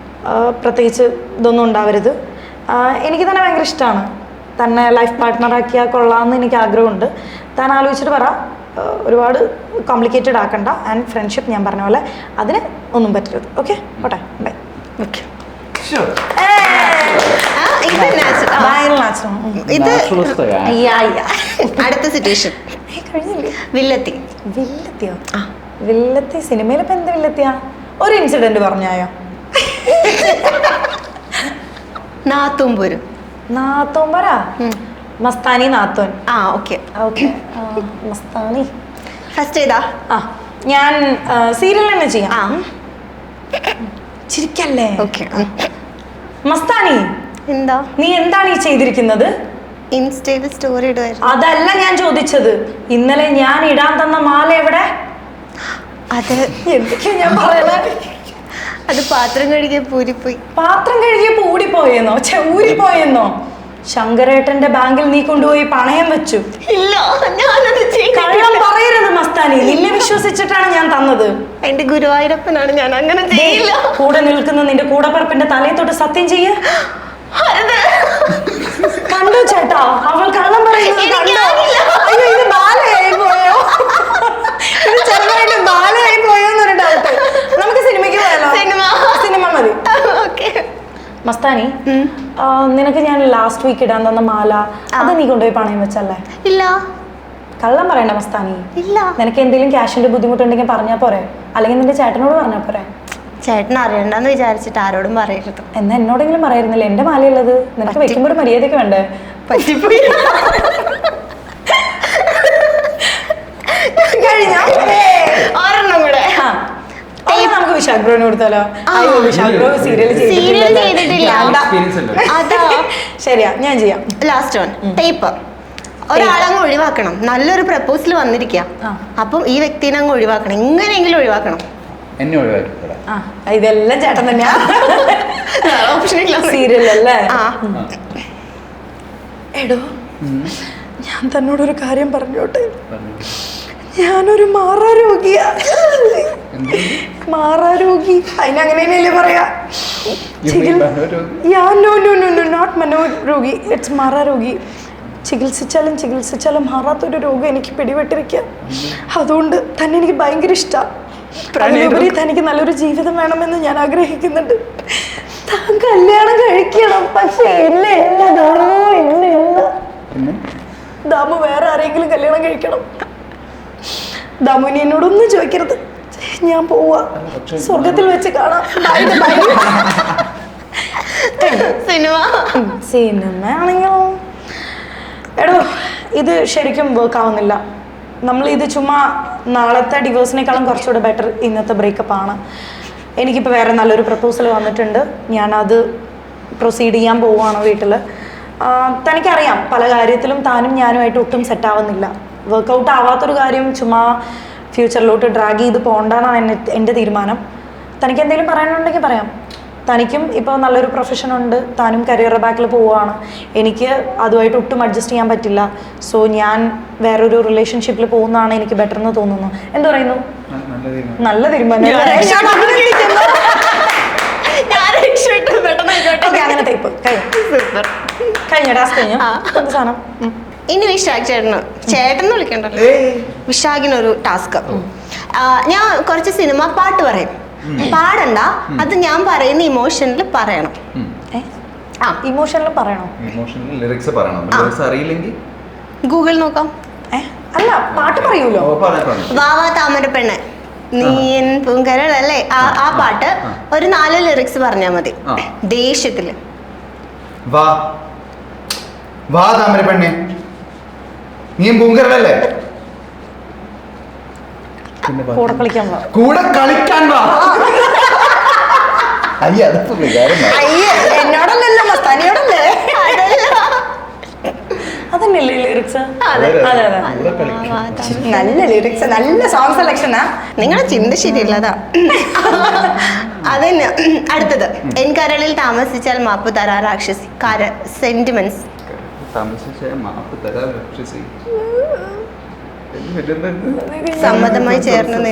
പ്രത്യേകിച്ച് ഇതൊന്നും ഉണ്ടാവരുത്. എനിക്ക് തന്നെ ഭയങ്കര ഇഷ്ടമാണ്. തന്നെ ലൈഫ് പാർട്ട്ണറാക്കിയാൽ കൊള്ളാമെന്ന് എനിക്ക് ആഗ്രഹമുണ്ട്. താൻ ആലോചിച്ചിട്ട് പറ. ഒരുപാട് കോംപ്ലിക്കേറ്റഡ് ആക്കണ്ട. ആൻഡ് ഫ്രണ്ട്ഷിപ്പ് ഞാൻ പറഞ്ഞ പോലെ അതിന് ഒന്നും പറ്റരുത്. ഓക്കെ, പോട്ടെ, ബൈ. ഓക്കെ. അടുത്ത സിറ്റുവേഷൻ, വില്ലത്തി. സിനിമയിൽ ഇപ്പൊ എന്ത് വില്ലത്തിയാ? ഒരു ഇൻസിഡന്റ് പറഞ്ഞായോ? നാത്തോമ്പര മസ്താനി നാത്തോൻ. ഓക്കെ. ഓക്കെ. മസ്താനി ഫസ്റ്റ് ഏതാ? ഞാൻ സീരിയൽ തന്നെ ചെയ്യാം. ചിരിക്കല്ലേ? ഓക്കെ. മസ്താനി, എന്താ നീ എന്താണ് ഈ ചെയ്തിരിക്കുന്നത്? ഇൻസ്റ്റയിൽ സ്റ്റോറി ഇടുമായിരുന്നു. അതല്ല ഞാൻ ചോദിച്ചത്. ഇന്നലെ ഞാൻ ഇടാൻ തന്ന മാല എവിടെ? അത് എന്തൊക്കെയാ ഞാൻ പറയണേ? അത് പാത്രം കഴുകിയ പൂരിപ്പോയി. പാത്രം കഴുകിയപ്പോ ഊടിപ്പോയെന്നോ? ഊരിപ്പോയെന്നോ? ശങ്കരേട്ടന്റെ ബാങ്കിൽ നീ കൊണ്ടുപോയി പണയം വെച്ചു. ഇല്ല, ഞാനത് കള്ളം പറയരുത് മസ്താനി. നിന്നെ വിശ്വസിച്ചിട്ടാണ് ഞാൻ തന്നത്. എന്റെ ഗുരുവായൂരപ്പനാണ്, ഞാൻ അങ്ങനെ ചെയ്യില്ല. കൂടെ നിൽക്കുന്ന നിന്റെ കൂടപ്പറപ്പിന്റെ തലയെ തൊട്ട് സത്യം ചെയ്യ. കണ്ടോ ചേട്ടാ, അവൾ കള്ളം പറയുന്നത് കണ്ടോ? അയ്യോ, ഇത് ബാലയായി പോയോ? ഇത് ചെറുതായിട്ട് ബാലയായി പോയോ എന്നൊരു ഡൗട്ട്. നമുക്ക് സിനിമയ്ക്ക് പോയാലോ? സിനിമ മതി. മസ്താനി, നിനക്ക് ഞാൻ ലാസ്റ്റ് വീക്ക് ഇടാൻ തന്ന മാല അത് നീ കൊണ്ടുപോയി പണയം വെച്ചല്ലേ? ഇല്ല. കള്ളം പറയണ്ട മസ്താനി. ഇല്ല. നിനക്ക് എന്തെങ്കിലും ക്യാഷിന്റെ ബുദ്ധിമുട്ടുണ്ടെങ്കിൽ പറഞ്ഞാ പോരെ, അല്ലെങ്കിൽ നിന്റെ ചേട്ടനോട് പറഞ്ഞാ പോരെ. ചേട്ടൻ അറിയണ്ടെന്ന് വിചാരിച്ചിട്ട് ആരോടും പറയരുത്. എന്നാ എന്നോടെങ്കിലും പറയായിരുന്നില്ല. എന്റെ മാലയുള്ളത് നിനക്ക് വെക്കുമ്പോൾ മര്യാദയൊക്കെ വേണ്ടേ? പറ്റിപ്പോയി. ഒരെണ്ണം കൂടെ. നമുക്ക് വിശാഖ് ബ്രോന് കൊടുത്താലോ? അയ്യോ, വിശാഖ് ബ്രോ സീരിയൽ ചെയ്തിട്ടില്ല. അതാ ശരിയാ, ഞാൻ ചെയ്യാം. Last one, tape. ഒരാളങ്ങ് ഒഴിവാക്കണം. നല്ലൊരു പ്രപ്പോസൽ വന്നിരിക്കുക, അപ്പം ഈ വ്യക്തിനെ അങ്ങ് ഒഴിവാക്കണം, എങ്ങനെയെങ്കിലും ഒഴിവാക്കണം. എന്നെ ഒഴിവാക്കി. ഇതെല്ലാം ചേട്ടൻ തന്നെയാ. ഓപ്ഷനില്ല. സീരിയൽ അല്ലേ? എടോ, ഞാൻ തന്നോടൊരു കാര്യം പറഞ്ഞോട്ടെ. ഞാനൊരു മാറാരോഗിയാ. മാറാരോഗി, അതിനങ്ങനെയല്ലേ പറയാ? Not മനോരോഗി, it's മാറാരോഗി. ചികിത്സിച്ചാലും ചികിത്സിച്ചാലും മാറാത്തൊരു രോഗം എനിക്ക് പിടിപെട്ടിരിക്കുക. അതുകൊണ്ട് തന്നെ എനിക്ക് ഭയങ്കര ഇഷ്ടമാണ്. അതിലുപരി തനിക്ക് നല്ലൊരു ജീവിതം വേണമെന്ന് ഞാൻ ആഗ്രഹിക്കുന്നുണ്ട്. താൻ കല്യാണം കഴിക്കണം. പക്ഷേ ഇല്ല ഇല്ല ദാമു, ഇല്ല ഇല്ല. ദാമു വേറെ ആരെങ്കിലും കല്യാണം കഴിക്കണം. ദാമുനി എന്നോടൊന്നും ചോദിക്കരുത്. ഞാൻ പോവാ, സ്വർഗത്തിൽ വെച്ച് കാണാം. സിനിമ ആണെങ്കിലോ എടോ, ഇത് ശരിക്കും വർക്ക് ആവുന്നില്ല. നമ്മൾ ഇത് ചുമ്മാ നാളത്തെ ഡിവോഴ്സിനേക്കാളും കുറച്ചുകൂടെ ബെറ്റർ ഇന്നത്തെ ബ്രേക്കപ്പ് ആണ്. എനിക്കിപ്പോൾ വേറെ നല്ലൊരു പ്രപ്പോസൽ വന്നിട്ടുണ്ട്. ഞാനത് പ്രൊസീഡ് ചെയ്യാൻ പോവുകയാണ് വീട്ടിൽ. തനിക്കറിയാം, പല കാര്യത്തിലും താനും ഞാനുമായിട്ട് ഒട്ടും സെറ്റാവുന്നില്ല. വർക്കൗട്ട് ആവാത്തൊരു കാര്യം ചുമ്മാ ഫ്യൂച്ചറിലോട്ട് ഡ്രാഗ് ചെയ്ത് പോകണ്ടെന്നാണ് എൻ്റെ തീരുമാനം. തനിക്ക് എന്തെങ്കിലും പറയാനുണ്ടെങ്കിൽ പറയാം. തനിക്കും ഇപ്പോൾ നല്ലൊരു പ്രൊഫഷൻ ഉണ്ട്, താനും കരിയർ ബാക്കിൽ പോവുകയാണ്. എനിക്ക് അതുമായിട്ട് ഒട്ടും അഡ്ജസ്റ്റ് ചെയ്യാൻ പറ്റില്ല. സോ ഞാൻ വേറൊരു റിലേഷൻഷിപ്പിൽ പോകുന്നതാണ് എനിക്ക് ബെറ്റർ എന്ന് തോന്നുന്നു. എന്ത് പറയുന്നു? നല്ല തീരുമാനം. അങ്ങനെ ടൈപ്പ് കഴിഞ്ഞ ടാസ്ക് കഴിഞ്ഞു. എന്ത് സാധനം? ഇനി വിശാഖ് ചേട്ടൻ വിളിക്കണ്ടല്ലോ. വിശാഖിനൊരു ടാസ്ക്. ഞാൻ കുറച്ച് സിനിമ പാട്ട് പറയും, പാടണ്ട, അത് ഞാൻ പറയുന്ന ഇമോഷനിൽ പറയണം. ഇമോഷനിൽ പറയണോ? ഇമോഷണൽ ലിറിക്സ് പറയണം. ലിറിക്സ് അറിയില്ലെങ്കിൽ ഗൂഗിൾ നോക്കാം. അല്ല, പാട്ട് പറയൂലോ. വാവാ താമര പെണ്ണ് നീൻ പൂങ്കരളല്ലേ, ആ പാട്ട് ഒരു 4 ലിറിക്സ് പറഞ്ഞാൽ മതി. ദേഷ്യത്തില്. വാ വാ താമര പെണ്ണെ നീ പൂങ്കരളല്ലേ, കൂടെ കളിക്കാൻ വാ. കൂടെ കളിക്കാൻ വാ. അയ്യ, എന്നോടല്ലല്ലോ, മസ്താനിയോടല്ലേ? അതന്നെയല്ലേ ലിറിക്സ്? അതെ അതെ, നല്ല ലിറിക്സ്, നല്ല സോങ് സെലക്ഷനാ. നിങ്ങളുടെ ചിന്ത ശരിയല്ലതാ. അതന്നെ. അടുത്തത്, എൻ കരളിൽ താമസിച്ചാൽ മാപ്പ് തരാ രാക്ഷസി. സെന്റിമെന്റ്സ്. സമ്മതമായി ചേർന്ന്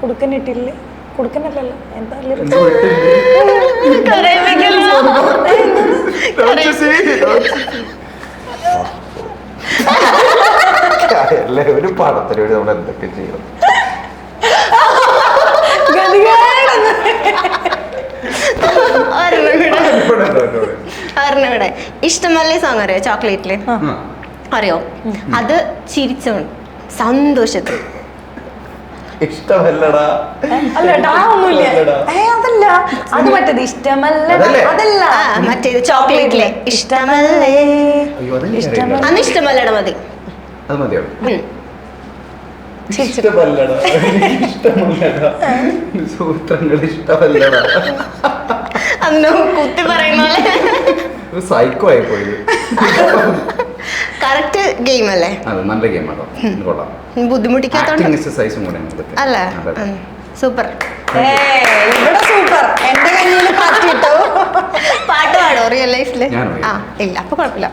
കൊടുക്കനിട്ടില്ലേ? കൊടുക്കനല്ലല്ലോ, എന്താ ഒരു പടത്തിലൂടെ നമ്മൾ എന്തൊക്കെ ചെയ്യണം. ഒരെണ്ണം. ഇഷ്ടമല്ലേ സോങ് അറിയോ? ചോക്ലേറ്റില് അറിയോ? അത് ചിരിച്ചോണ്ട് സന്തോഷത്തിൽ. ഇഷ്ടമല്ലടാ. അതല്ല, അത് മറ്റേത് ഇഷ്ടമല്ലടാ, അതല്ല മറ്റേത് ചോക്ലേറ്റിലെ ഇഷ്ടമല്ലേ. അന്ന് ഇഷ്ടമല്ലട മതി. അത് മതിയോ? ചിരിച്ചിട്ട് സൂത്രങ്ങൾ ഇഷ്ടമല്ലടാ. അന്ന് കുത്തി പറയുന്ന പോലെ സൈക്കോ ആയി പോയത്. കറക്റ്റ് ഗെയിം അല്ലേ? അതെ, നല്ല ഗെയിമാണോ, കൊള്ളാം. ബുദ്ധിമുട്ടിക്കാത്തോണ്ട് എക്സസൈസും കൂടെ അല്ലേ? സൂപ്പർ. ഇവിടെ സൂപ്പർ. എന്റെ കയ്യിൽ പാട്ടിട്ടോ. പാട്ട് പാടോ റിയൽ ലൈഫില്? ആ ഇല്ല, അപ്പൊ കുഴപ്പമില്ല.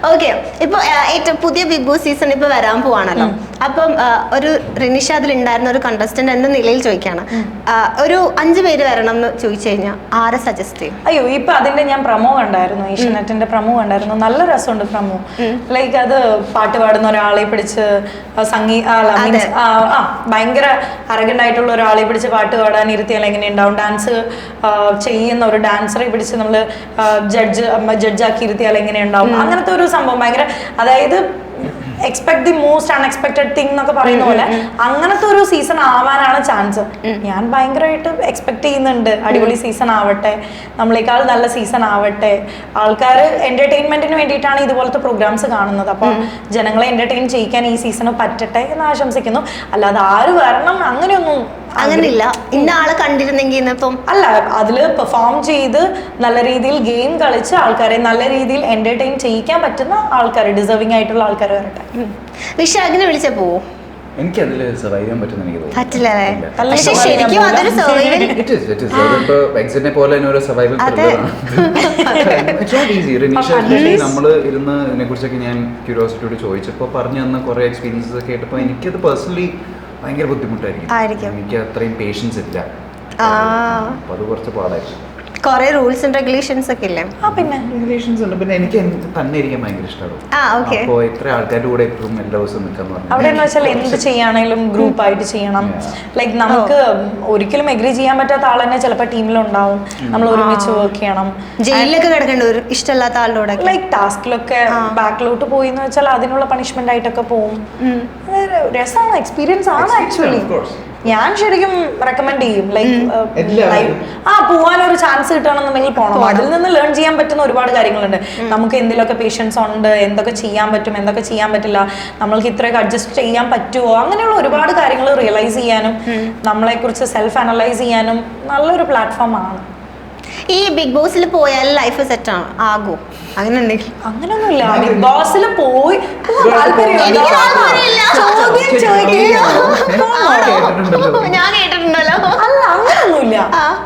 ഓക്കെ, ഇപ്പൊ ഏറ്റവും പുതിയ ബിഗ് ബോസ് സീസൺ ഇപ്പൊ വരാൻ പോവാണല്ലോ. അപ്പം ഒരു റിനിഷ അതിലുണ്ടായിരുന്ന ഒരു കണ്ടസ്റ്റന്റ് എന്ന നിലയിൽ ചോദിക്കാണ്, ഒരു 5 പേര് വരണം എന്ന് ചോദിച്ചു കഴിഞ്ഞാൽ ആരെ സജസ്റ്റ് ചെയ്യും? അയ്യോ, ഇപ്പൊ അതിന്റെ ഞാൻ പ്രമോ കണ്ടായിരുന്നു, ഏഷ്യനെറ്റിന്റെ പ്രമോ കണ്ടായിരുന്നു. നല്ല രസമുണ്ട് പ്രമോ. ലൈക്ക് അത് പാട്ട് പാടുന്ന ഒരാളെ പിടിച്ച് ഭയങ്കര അരഗന്റ് ആയിട്ടുള്ള ഒരാളെ പിടിച്ച് പാട്ട് പാടാൻ ഇരുത്തിയാൽ എങ്ങനെ ഉണ്ടാവും, ഡാൻസ് ചെയ്യുന്ന ഒരു ഡാൻസറെ പിടിച്ച് നമ്മൾ ജഡ്ജാക്കി ഇരുത്തിയാൽ എങ്ങനെ ഉണ്ടാവും, അങ്ങനത്തെ ഒരു സംഭവം. ഭയങ്കര, അതായത് expect the most unexpected thing എന്നൊക്കെ പറയുന്ന പോലെ അങ്ങനത്തെ ഒരു സീസൺ ആവാനാണ് ചാൻസ്. ഞാൻ ഭയങ്കരമായിട്ട് എക്സ്പെക്ട് ചെയ്യുന്നുണ്ട്. അടിപൊളി സീസൺ ആവട്ടെ, നമ്മളെക്കാൾ നല്ല സീസൺ ആവട്ടെ. ആൾക്കാർ എന്റർടൈൻമെന്റിന് വേണ്ടിയിട്ടാണ് ഇതുപോലത്തെ പ്രോഗ്രാംസ് കാണുന്നത്. അപ്പം ജനങ്ങളെ എന്റർടൈൻ ചെയ്യിക്കാൻ ഈ സീസൺ പറ്റട്ടെ എന്ന് ആശംസിക്കുന്നു. അല്ലാതെ ആര് വരണം അങ്ങനെയൊന്നും അങ്ങനെയില്ല. ഇന്ന ആളെ കണ്ടിരുന്നെങ്കിൽ ഇന്നിപ്പം അല്ല, അതില് പെർഫോം ചെയ്ത് നല്ല രീതിയിൽ ഗെയിം കളിച്ച് ആൾക്കാരെ നല്ല രീതിയിൽ എന്റർടൈൻ ചെയ്യിക്കാൻ പറ്റുന്ന ആൾക്കാർ, ഡിസേർവിംഗ് ആയിട്ടുള്ള ആൾക്കാർ വരട്ടെ. വിശാഖിനെ വിളിച്ച പോവോ? എനിക്ക് അതിൽ സർവൈവ് ചെയ്യാൻ പറ്റുന്ന എനിക്ക് തോന്നുന്നു. പറ്റില്ല. പക്ഷെ ശരിക്കും അതൊരു സർവൈവൽ നമ്മള് ഇരുന്ന് ഇതിനെ കുറിച്ചൊക്കെ ഞാൻ ക്യൂരിയോസിറ്റിയോട് ചോദിച്ചപ്പോൾ പറഞ്ഞു തന്ന കുറെ എക്സ്പീരിയൻസസ് ഒക്കെ കേട്ടപ്പോൾ എനിക്കത് പേഴ്സണലി ഭയങ്കര ബുദ്ധിമുട്ടായിരിക്കും. എനിക്ക് അത്രയും പേഷ്യൻസ് ഇല്ല. അപ്പൊ അത് കുറച്ച് പാടായിരിക്കും. കുറെ റൂൾസ് ആൻഡ് റെഗുലേഷൻസ് ഒക്കെ ഇല്ലേ? പിന്നെ റെഗുലേഷൻസ് ഉണ്ട്. പിന്നെ എനിക്ക് തന്നെ ഇരിക്കാൻ ഭയങ്കര ഇഷ്ടമാണ്. അപ്പോ ഇത്ര ആൾക്കാരുടെ കൂടെ എപ്പോഴും എല്ലാ ദിവസവും നിൽക്കാന്ന് പറഞ്ഞു. അവിടെ എന്ന് വെച്ചാൽ എന്ത് ചെയ്യാണെങ്കിലും ഗ്രൂപ്പ് ആയിട്ട് ചെയ്യണം. ലൈക്ക് നമുക്ക് ഒരിക്കലും എഗ്രി ചെയ്യാൻ പറ്റാത്ത ആൾ തന്നെ ചിലപ്പോൾ ടീമിലുണ്ടാവും. നമ്മൾ ഒരുമിച്ച് വർക്ക് ചെയ്യണം. ജയിലിലൊക്കെ കിടക്കേണ്ട ഒരു ഇഷ്ടമില്ലാത്ത ആളുടെ ലൈക്ക് ടാസ്കിലൊക്കെ ബാക്കിലോട്ട് പോയി എന്ന് വെച്ചാൽ അതിനുള്ള പണിഷ്മെന്റ് ആയിട്ടൊക്കെ പോകും. രസമാണ്, എക്സ്പീരിയൻസ് ആണ് ആക്ച്വലി. ഞാൻ ശരിക്കും റെക്കമെൻഡ് ചെയ്യും. ലൈക്ക് പോവാനൊരു ചാൻസ് കിട്ടണമെന്നുണ്ടെങ്കിൽ പോകണം. അതിൽ നിന്ന് ലേൺ ചെയ്യാൻ പറ്റുന്ന ഒരുപാട് കാര്യങ്ങളുണ്ട്. നമുക്ക് എന്തിലൊക്കെ പേഷ്യൻസ് ഉണ്ട്, എന്തൊക്കെ ചെയ്യാൻ പറ്റും, എന്തൊക്കെ ചെയ്യാൻ പറ്റില്ല, നമ്മൾക്ക് ഇത്രയൊക്കെ അഡ്ജസ്റ്റ് ചെയ്യാൻ പറ്റുമോ, അങ്ങനെയുള്ള ഒരുപാട് കാര്യങ്ങൾ റിയലൈസ് ചെയ്യാനും നമ്മളെ കുറിച്ച് സെൽഫ് അനലൈസ് ചെയ്യാനും നല്ലൊരു പ്ലാറ്റ്ഫോം ആണ്. ഈ ബിഗ് ബോസിൽ പോയാൽ ലൈഫ് സെറ്റ് ആണ് ആകോ? അങ്ങനെ എന്തെങ്കിലും? അങ്ങനെയൊന്നുമില്ല. ബിഗ് ബോസിൽ പോയി ഞാൻ കേട്ടിട്ടുണ്ടല്ലോ. അല്ല, അങ്ങനെയൊന്നുമില്ല.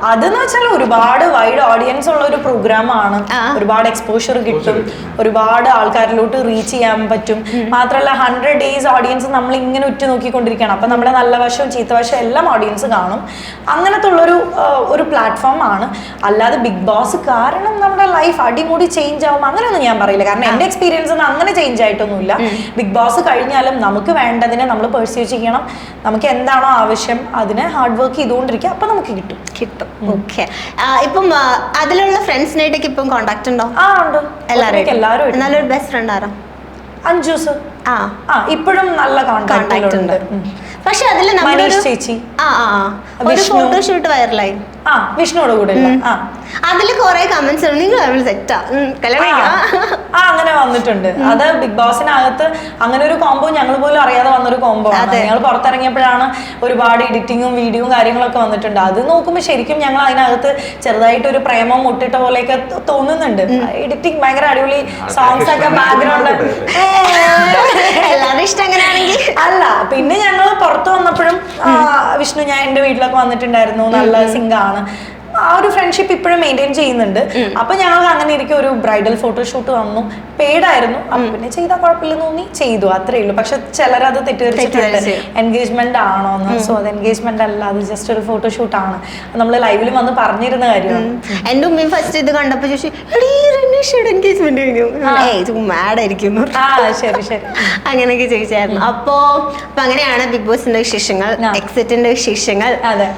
അതെന്ന് വെച്ചാൽ ഒരുപാട് വൈഡ് ഓഡിയൻസ് ഉള്ള ഒരു പ്രോഗ്രാം ആണ്. ഒരുപാട് എക്സ്പോഷർ കിട്ടും, ഒരുപാട് ആൾക്കാരിലോട്ട് റീച്ച് ചെയ്യാൻ പറ്റും. മാത്രമല്ല 100 days ഓഡിയൻസ് നമ്മൾ ഇങ്ങനെ ഉറ്റു നോക്കിക്കൊണ്ടിരിക്കുകയാണ്. അപ്പൊ നമ്മുടെ നല്ല വശവും ചീത്ത വശവും എല്ലാം ഓഡിയൻസ് കാണും. അങ്ങനത്തെ ഉള്ളൊരു ഒരു പ്ലാറ്റ്ഫോം ആണ്. അല്ലാതെ ബിഗ് ബോസ് കാരണം നമ്മുടെ ലൈഫ് അടിമുടി ചേഞ്ച് ആവും അങ്ങനെയൊന്നും ഞാൻ പറയില്ല. കാരണം എന്റെ എക്സ്പീരിയൻസ് ഒന്നും അങ്ങനെ ചേഞ്ച് ആയിട്ടൊന്നുമില്ല. ബിഗ് ബോസ് കഴിഞ്ഞാലും നമുക്ക് വേണ്ടതിനെ നമ്മൾ പെർസ്യൂ ചെയ്യണം. നമുക്ക് എന്താണോ ആവശ്യം അതിനെ ഹാർഡ് വർക്ക് ചെയ്തുകൊണ്ടിരിക്കുക. അപ്പൊ നമുക്ക് കിട്ടും. ഓക്കെ. ഇപ്പം അതിലുള്ള ഫ്രണ്ട്സിനായിട്ടൊക്കെ ഇപ്പം കോണ്ടാക്ട് ഉണ്ടോ? ഉണ്ട്. എല്ലാവരും. നല്ലൊരു ബെസ്റ്റ് ഫ്രണ്ട് ആരാ? അഞ്ജൂസ്. ഇപ്പോഴും നല്ല കോണ്ടാക്ട് ഉണ്ട്. പക്ഷെ അതില് ചേച്ചി ഫോട്ടോഷൂട്ട് വൈറലായി. വിഷ്ണുவோட കൂടെ അതില് കുറെ കമന്റ്സ് നിങ്ങൾ സെറ്റാ അങ്ങനെ വന്നിട്ടുണ്ട്. അത് ബിഗ് ബോസിനകത്ത് അങ്ങനെ ഒരു കോംബോ ഞങ്ങൾ പോലും അറിയാതെ വന്നൊരു കോംബോ ആണ്. ഞങ്ങൾ പുറത്തിറങ്ങിയപ്പോഴാണ് ഒരുപാട് എഡിറ്റിങ്ങും വീഡിയോയും കാര്യങ്ങളൊക്കെ വന്നിട്ടുണ്ട്. അത് നോക്കുമ്പോൾ ശരിക്കും ഞങ്ങൾ അതിനകത്ത് ചെറുതായിട്ട് ഒരു പ്രേമം മുട്ടിട്ട പോലെയൊക്കെ തോന്നുന്നുണ്ട്. എഡിറ്റിംഗ് ഭയങ്കര അടിപൊളി, സോങ്സ് ഒക്കെ ബാക്ക്ഗ്രൗണ്ട് എല്ലാവരും ഇഷ്ടം അങ്ങനെയാണെങ്കിൽ അല്ല. പിന്നെ ഞങ്ങൾ പുറത്ത് വന്നപ്പോഴും വിഷ്ണു ഞാൻ എന്റെ വീട്ടിലൊക്കെ വന്നിട്ടുണ്ടായിരുന്നു. നല്ല സിംഗാണ്. ആ ഒരു ഫ്രണ്ട്ഷിപ്പ് ഇപ്പോഴും മെയിൻറ്റെയിൻ ചെയ്യുന്നുണ്ട്. അപ്പൊ ഞങ്ങൾക്ക് അങ്ങനെ ഇരിക്കും ഒരു ബ്രൈഡൽ ഫോട്ടോഷൂട്ട് വന്നു. പെയ്ഡായിരുന്നു. അപ്പൊ പിന്നെ ചെയ്താൽ കുഴപ്പമില്ലെന്ന് തോന്നി ചെയ്തു, അത്രേ ഉള്ളൂ. പക്ഷെ ചിലരത് തെറ്റിദ്ധരിച്ചിട്ടുണ്ട് എൻഗേജ്മെന്റ് ആണോന്ന്. സോ അത് എൻഗേജ്മെന്റ് അല്ല, അത് ജസ്റ്റ് ഒരു ഫോട്ടോഷൂട്ട് ആണ്. നമ്മൾ ലൈവിലും വന്ന് പറഞ്ഞിരുന്ന കാര്യമാണ്. എന്റെ ഉമ്മയും ഫസ്റ്റ് ഇത് കണ്ടപ്പോ എൻഗേജ്മെന്റ് ആയിരിക്കും ശരി ശരി അങ്ങനെയൊക്കെ ചോദിച്ചായിരുന്നു. അപ്പൊ അങ്ങനെയാണ് ബിഗ് ബോസിന്റെ വിശേഷങ്ങൾ, എക്സിറ്റിന്റെ വിശേഷങ്ങൾ. അതെ.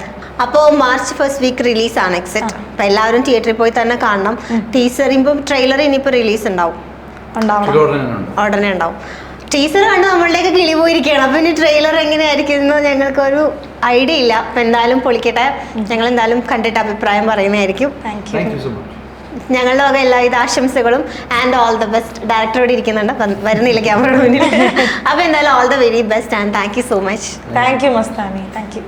അപ്പോൾ March 1st വീക്ക് റിലീസാണ് എക്സിറ്റ്. അപ്പൊ എല്ലാവരും തിയേറ്ററിൽ പോയി തന്നെ കാണണം. ടീസർ ഇപ്പം ട്രെയിലർ ഇനിയിപ്പോ റിലീസ് ഉണ്ടാവും, ഉടനെ ഉണ്ടാവും. ടീസർ കണ്ട് നമ്മളുടെയൊക്കെ കിളി പോയിരിക്കുകയാണ്. അപ്പൊ ഇനി ട്രെയിലർ എങ്ങനെയായിരിക്കും ഞങ്ങൾക്കൊരു ഐഡിയ ഇല്ല. അപ്പൊ എന്തായാലും പൊളിക്കട്ടെ. ഞങ്ങൾ എന്തായാലും കണ്ടിട്ട് അഭിപ്രായം പറയുന്നതായിരിക്കും. Thank you. ഞങ്ങളുടെ വക എല്ലാവിധ ആശംസകളും ആൻഡ് ഓൾ ദ ബെസ്റ്റ്. ഡയറക്ടറോട് ഇരിക്കുന്നുണ്ട്, വരുന്നില്ല ക്യാമറയുടെ മുന്നിൽ. അപ്പോൾ എന്തായാലും all the very best and thank you so much. Thank you Mastani, thank you.